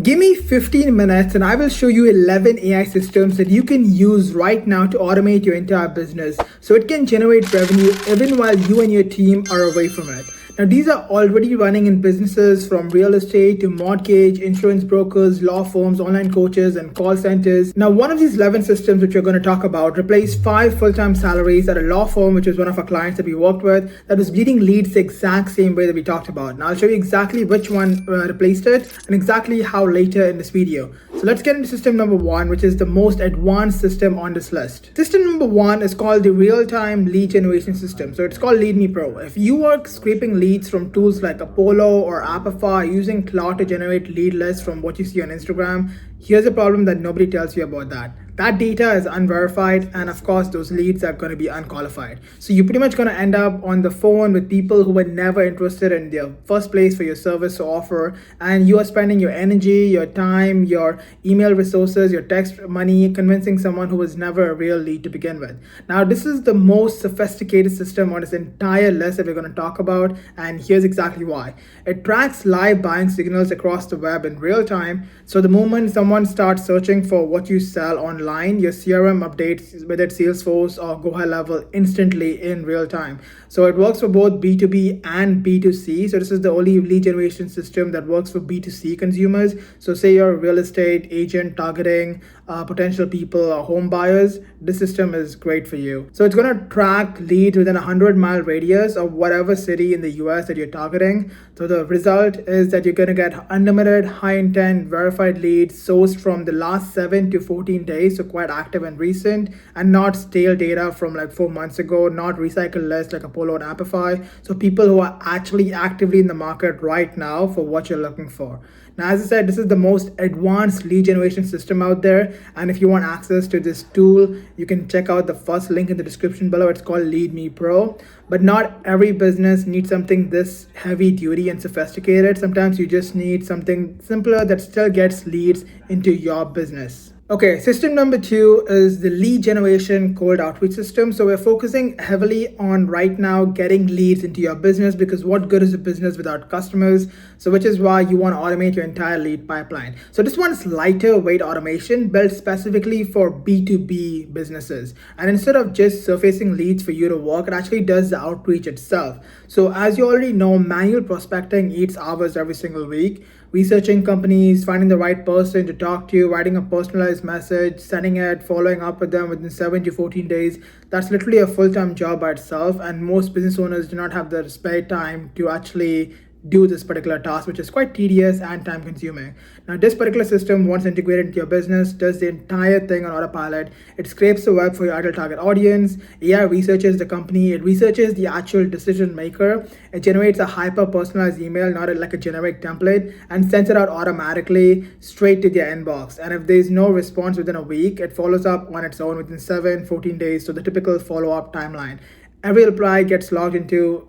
Give me 15 minutes and I will show you 11 AI systems that you can use right now to automate your entire business so it can generate revenue even while you and your team are away from it. Now, these are already running in businesses from real estate to mortgage, insurance brokers, law firms, online coaches, and call centers. Now, one of these 11 systems which we're going to talk about replaced 5 full-time salaries at a law firm, which is one of our clients that we worked with, that was bleeding leads the exact same way that we talked about. Now, I'll show you exactly which one replaced it and exactly how later in this video. So let's get into system number 1, which is the most advanced system on this list. System number 1 is called the real-time lead generation system. So it's called Lead Me Pro. If you are scraping leads from tools like Apollo or Apify using Cloud to generate lead lists from what you see on Instagram, here's a problem that nobody tells you about that. That data is unverified, and of course those leads are going to be unqualified. So you're pretty much going to end up on the phone with people who were never interested in the first place for your service or offer, and you are spending your energy, your time, your email resources, your text money convincing someone who was never a real lead to begin with. Now, this is the most sophisticated system on this entire list that we're going to talk about, and here's exactly why. It tracks live buying signals across the web in real time. So the moment someone starts searching for what you sell online, your CRM updates, whether it's Salesforce or Go High Level, instantly in real time. So it works for both B2B and B2C. So this is the only lead generation system that works for B2C consumers. So say you're a real estate agent targeting potential people or home buyers, this system is great for you. So it's going to track leads within a 100-mile radius of whatever city in the US that you're targeting. So the result is that you're going to get unlimited, high intent, verified leads sourced from the last 7 to 14 days. So quite active and recent, and not stale data from like 4 months ago, not recycled lists like Apollo and Apify. So people who are actually actively in the market right now for what you're looking for. Now, as I said, this is the most advanced lead generation system out there. And if you want access to this tool, you can check out the first link in the description below. It's called Lead Me Pro. But not every business needs something this heavy duty and sophisticated. Sometimes you just need something simpler that still gets leads into your business. Okay, system number 2 is the lead generation cold outreach system. So we're focusing heavily on right now getting leads into your business, because what good is a business without customers? So which is why you want to automate your entire lead pipeline. So this one's lighter weight automation built specifically for B2B businesses. And instead of just surfacing leads for you to work, it actually does the outreach itself. So as you already know, manual prospecting eats hours every single week. Researching companies, finding the right person to talk to, writing a personalized message, sending it, following up with them within 7 to 14 days. That's literally a full-time job by itself, and most business owners do not have the spare time to actually do this particular task, which is quite tedious and time consuming. Now, this particular system, once integrated into your business, does the entire thing on autopilot. It scrapes the web for your ideal target audience. AI researches the company. It researches the actual decision maker. It generates a hyper personalized email, not like a generic template, and sends it out automatically straight to their inbox. And if there's no response within a week, it follows up on its own within 7-14 days. So the typical follow-up timeline. Every reply gets logged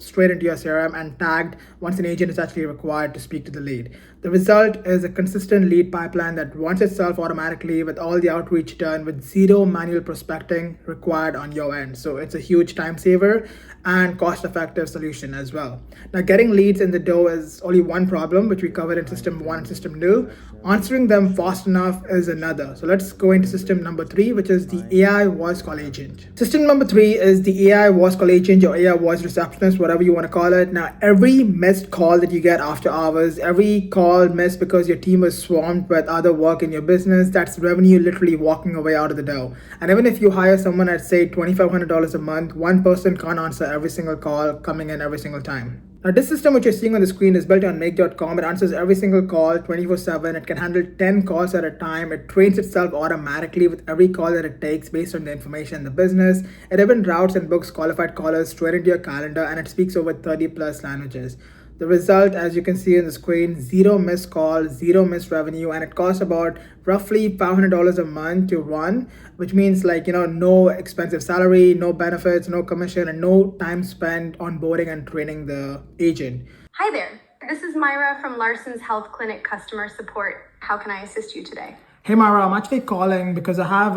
straight into your CRM and tagged once an agent is actually required to speak to the lead. The result is a consistent lead pipeline that runs itself automatically with all the outreach done with zero manual prospecting required on your end. So it's a huge time saver and cost-effective solution as well. Now, getting leads in the door is only one problem, which we covered in system 1 and system 2. Answering them fast enough is another. So let's go into system number 3, which is the AI voice call agent. System number 3 is the AI voice call agent or AI voice receptionist, whatever you want to call it. Now, every missed call that you get after hours, every call missed because your team is swamped with other work in your business, that's revenue literally walking away out of the door. And even if you hire someone at say $2,500 a month, one person can't answer every single call coming in every single time. Now, this system which you're seeing on the screen is built on Make.com. It answers every single call 24/7. It can handle 10 calls at a time. It trains itself automatically with every call that it takes based on the information in the business. It even routes and books qualified callers straight into your calendar, and it speaks over 30 plus languages. The result, as you can see on the screen, 0 missed calls, 0 missed revenue, and it costs about roughly $500 a month to run, which means no expensive salary, no benefits, no commission, and no time spent onboarding and training the agent. Hi there, this is Myra from Larson's Health Clinic Customer Support. How can I assist you today? Hey Myra, I'm actually calling because I have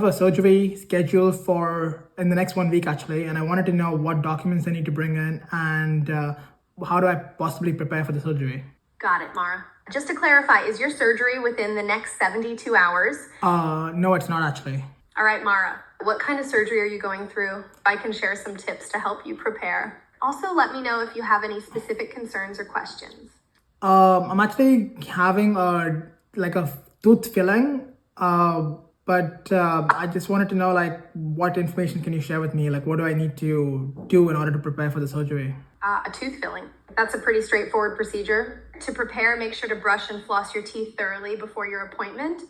a surgery scheduled for in the next 1 week actually, and I wanted to know what documents I need to bring in and how do I possibly prepare for the surgery. Got it, Mara. Just to clarify, is your surgery within the next 72 hours? No, it's not actually. All right, Mara. What kind of surgery are you going through? I can share some tips to help you prepare. Also, let me know if you have any specific concerns or questions. I'm actually having a tooth filling. But I just wanted to know what information can you share with me? What do I need to do in order to prepare for the surgery? A tooth filling. That's a pretty straightforward procedure. To prepare, make sure to brush and floss your teeth thoroughly before your appointment.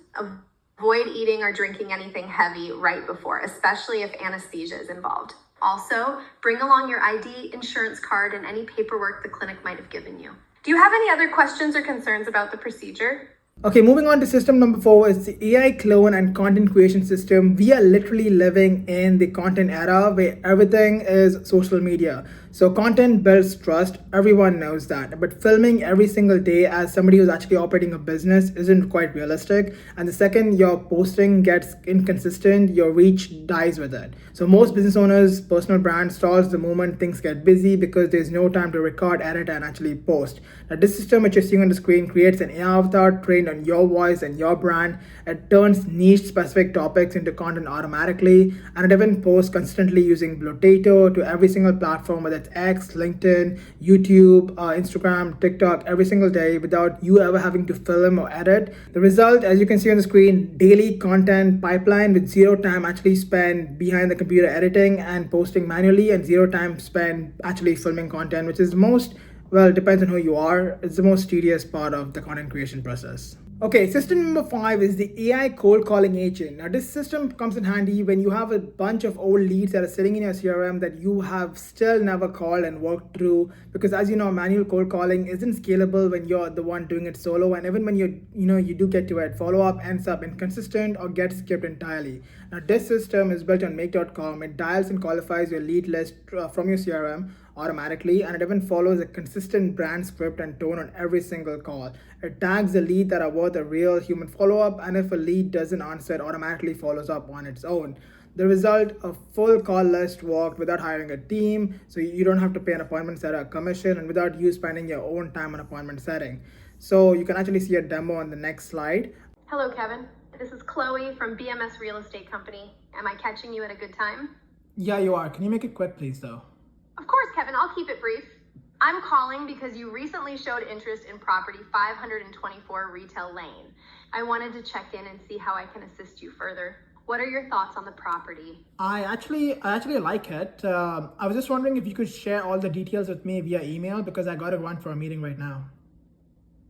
Avoid eating or drinking anything heavy right before, especially if anesthesia is involved. Also, bring along your ID, insurance card, and any paperwork the clinic might have given you. Do you have any other questions or concerns about the procedure? Okay, moving on to system number 4 is the AI clone and content creation system. We are literally living in the content era where everything is social media. So content builds trust, everyone knows that. But filming every single day as somebody who's actually operating a business isn't quite realistic. And the second your posting gets inconsistent, your reach dies with it. So most business owners' personal brand stalls the moment things get busy because there's no time to record, edit, and actually post. Now this system which you're seeing on the screen creates an AI avatar trained on your voice and your brand. It turns niche specific topics into content automatically, and it even posts consistently using Blotato to every single platform, whether it's X, LinkedIn, YouTube, Instagram, TikTok, every single day without you ever having to film or edit. The result, as you can see on the screen, daily content pipeline with zero time actually spent behind the computer editing and posting manually, and zero time spent actually filming content, which is it depends on who you are. It's the most tedious part of the content creation process. Okay, system number 5 is the AI cold calling agent. Now, this system comes in handy when you have a bunch of old leads that are sitting in your CRM that you have still never called and worked through. Because as you know, manual cold calling isn't scalable when you're the one doing it solo. And even when you do get to it, follow up ends up inconsistent or gets skipped entirely. Now, this system is built on make.com. It dials and qualifies your lead list from your CRM automatically, and it even follows a consistent brand script and tone on every single call. It tags the lead that are worth a real human follow-up, and if a lead doesn't answer, it automatically follows up on its own. The result, a full call list worked without hiring a team, so you don't have to pay an appointment setter a commission, and without you spending your own time on appointment setting. So you can actually see a demo on the next slide. Hello, Kevin. This is Chloe from BMS Real Estate Company. Am I catching you at a good time? Yeah, you are. Can you make it quick, please, though? Of course, Kevin. I'll keep it brief. I'm calling because you recently showed interest in property 524 Retail Lane. I wanted to check in and see how I can assist you further. What are your thoughts on the property? I actually like it. I was just wondering if you could share all the details with me via email because I got to run for a meeting right now.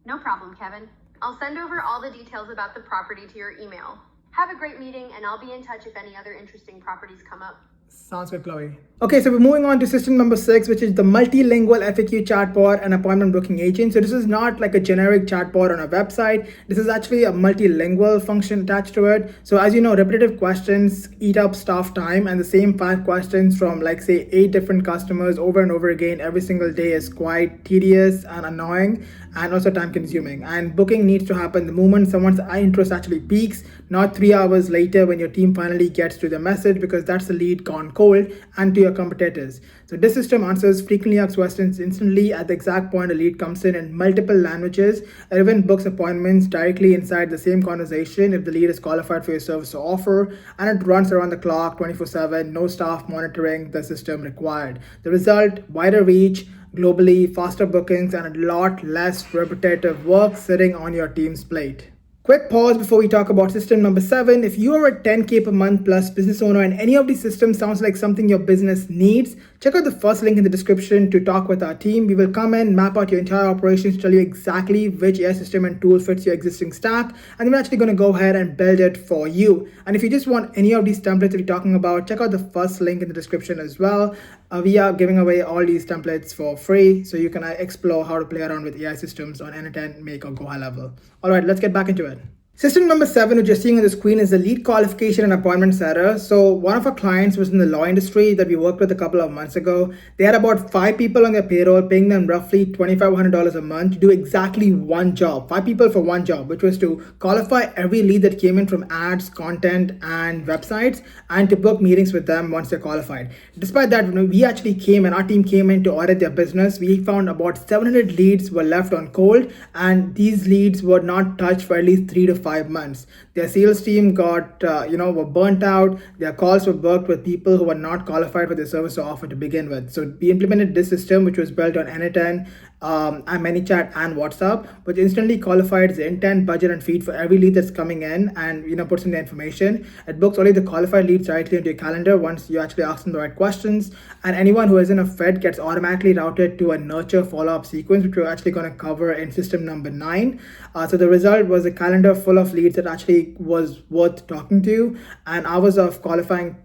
No problem, Kevin. I'll send over all the details about the property to your email. Have a great meeting, and I'll be in touch if any other interesting properties come up. Sounds good, Chloe. Okay, so we're moving on to system number 6, which is the multilingual FAQ chatbot and appointment booking agent. So this is not like a generic chatbot on a website. This is actually a multilingual function attached to it. So as you know, repetitive questions eat up staff time, and the same 5 questions from say 8 different customers over and over again every single day is quite tedious and annoying and also time consuming. And booking needs to happen the moment someone's interest actually peaks, not 3 hours later when your team finally gets to the message, because that's the lead gone cold and to your competitors. So this system answers frequently asked questions instantly at the exact point a lead comes in multiple languages. It even books appointments directly inside the same conversation if the lead is qualified for your service or offer, and it runs around the clock 24/7, no staff monitoring the system required. The result, wider reach globally, faster bookings, and a lot less repetitive work sitting on your team's plate. Quick pause before we talk about system number 7. If you are a 10K per month plus business owner and any of these systems sounds like something your business needs, check out the first link in the description to talk with our team. We will come in, map out your entire operations, tell you exactly which AI system and tool fits your existing stack, and we're actually going to go ahead and build it for you. And if you just want any of these templates that we're talking about, check out the first link in the description as well. We are giving away all these templates for free, so you can explore how to play around with AI systems on N10, Make, or Go high level. All right, let's get back into it. System number 7, which you're seeing on the screen, is the lead qualification and appointment setter. So one of our clients was in the law industry that we worked with a couple of months ago. They had about 5 people on their payroll, paying them roughly $2,500 a month to do exactly one job. 5 people for one job, which was to qualify every lead that came in from ads, content, and websites, and to book meetings with them once they're qualified. Despite that, when we actually came and our team came in to audit their business, we found about 700 leads were left on cold, and these leads were not touched for at least 3 to 5 months. Their sales team were burnt out. Their calls were booked with people who were not qualified for their service or offer to begin with. So we implemented this system, which was built on N10, and ManyChat and WhatsApp, which instantly qualifies the intent, budget, and feed for every lead that's coming in, and puts in the information. It books only the qualified leads directly into your calendar once you actually ask them the right questions. And anyone who isn't a fit gets automatically routed to a nurture follow-up sequence, which we're actually going to cover in system number 9. So the result was a calendar full of leads that actually was worth talking to, and hours of qualifying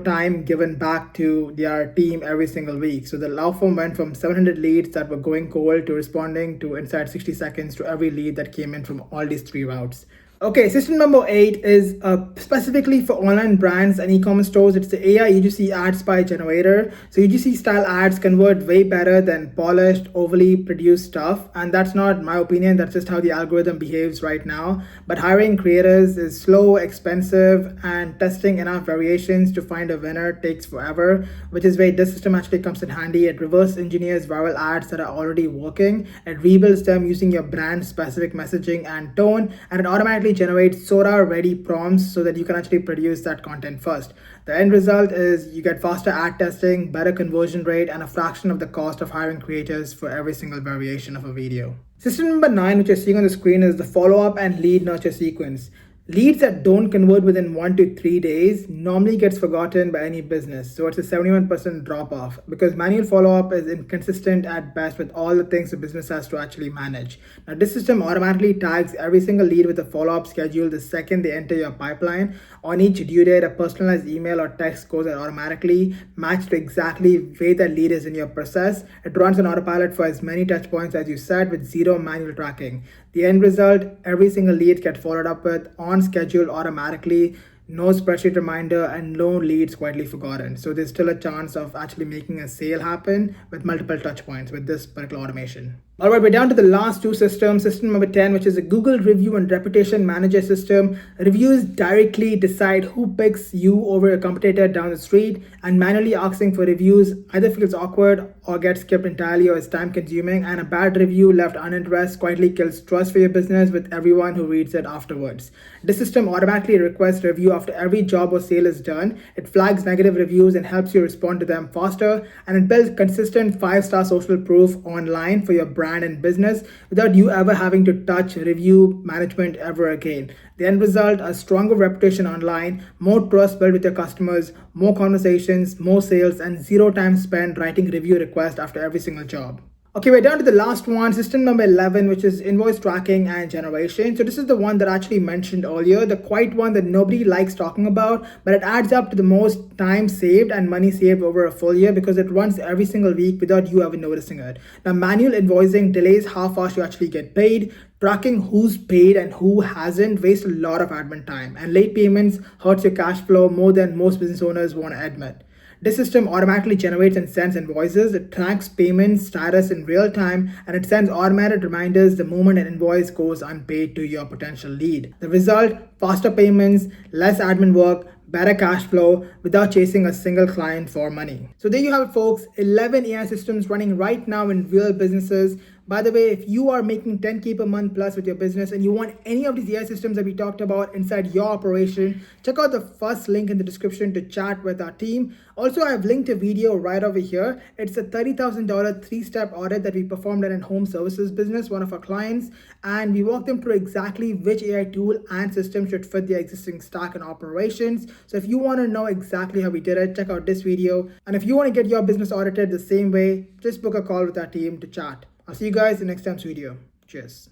time given back to their team every single week. So the law firm went from 700 leads that were going cold to responding to inside 60 seconds to every lead that came in from all these 3 routes. Okay, system number 8 is specifically for online brands and e-commerce stores. It's the AI UGC Ad Spy Generator. So UGC style ads convert way better than polished, overly produced stuff. And that's not my opinion. That's just how the algorithm behaves right now. But hiring creators is slow, expensive, and testing enough variations to find a winner takes forever, which is where this system actually comes in handy. It reverse engineers viral ads that are already working. It rebuilds them using your brand specific messaging and tone, and it automatically generate Sora ready prompts so that you can actually produce that content first. The end result is you get faster ad testing, better conversion rate, and a fraction of the cost of hiring creators for every single variation of a video. System number 9, which you're seeing on the screen, is the follow-up and lead nurture sequence. Leads that don't convert within 1 to 3 days normally gets forgotten by any business. So it's a 71% drop off because manual follow-up is inconsistent at best with all the things the business has to actually manage. Now this system automatically tags every single lead with a follow-up schedule the second they enter your pipeline. On each due date, a personalized email or text goes out automatically matched to exactly where that lead is in your process. It runs on autopilot for as many touch points as you said with 0 manual tracking. The end result, every single lead gets followed up with on schedule automatically, no spreadsheet reminder, and no leads quietly forgotten. So there's still a chance of actually making a sale happen with multiple touch points with this particular automation. All right, we're down to the last 2 systems. System number 10, which is a Google Review and Reputation Manager system. Reviews directly decide who picks you over a competitor down the street, and manually asking for reviews either feels awkward or gets skipped entirely or is time consuming, and a bad review left unaddressed quietly kills trust for your business with everyone who reads it afterwards. This system automatically requests review after every job or sale is done. It flags negative reviews and helps you respond to them faster, and it builds consistent 5-star social proof online for your brand and business without you ever having to touch review management ever again. The end result, a stronger reputation online, more trust built with your customers, more conversations, more sales, and 0 time spent writing review requests after every single job. Okay, we're down to the last one, system number 11, which is invoice tracking and generation. So this is the one that I actually mentioned earlier, the quiet one that nobody likes talking about, but it adds up to the most time saved and money saved over a full year because it runs every single week without you ever noticing it. Now, manual invoicing delays how fast you actually get paid. Tracking who's paid and who hasn't wastes a lot of admin time, and late payments hurts your cash flow more than most business owners want to admit. This system automatically generates and sends invoices. It tracks payment status in real time, and it sends automated reminders the moment an invoice goes unpaid to your potential lead. The result, faster payments, less admin work, better cash flow without chasing a single client for money. So there you have it, folks. 11 AI systems running right now in real businesses. By the way, if you are making 10K per month plus with your business and you want any of these AI systems that we talked about inside your operation, check out the first link in the description to chat with our team. Also, I've linked a video right over here. It's a $30,000 3-step audit that we performed at a home services business, one of our clients, and we walked them through exactly which AI tool and system should fit their existing stack and operations. So if you want to know exactly how we did it, check out this video. And if you want to get your business audited the same way, just book a call with our team to chat. I'll see you guys in next time's video. Cheers.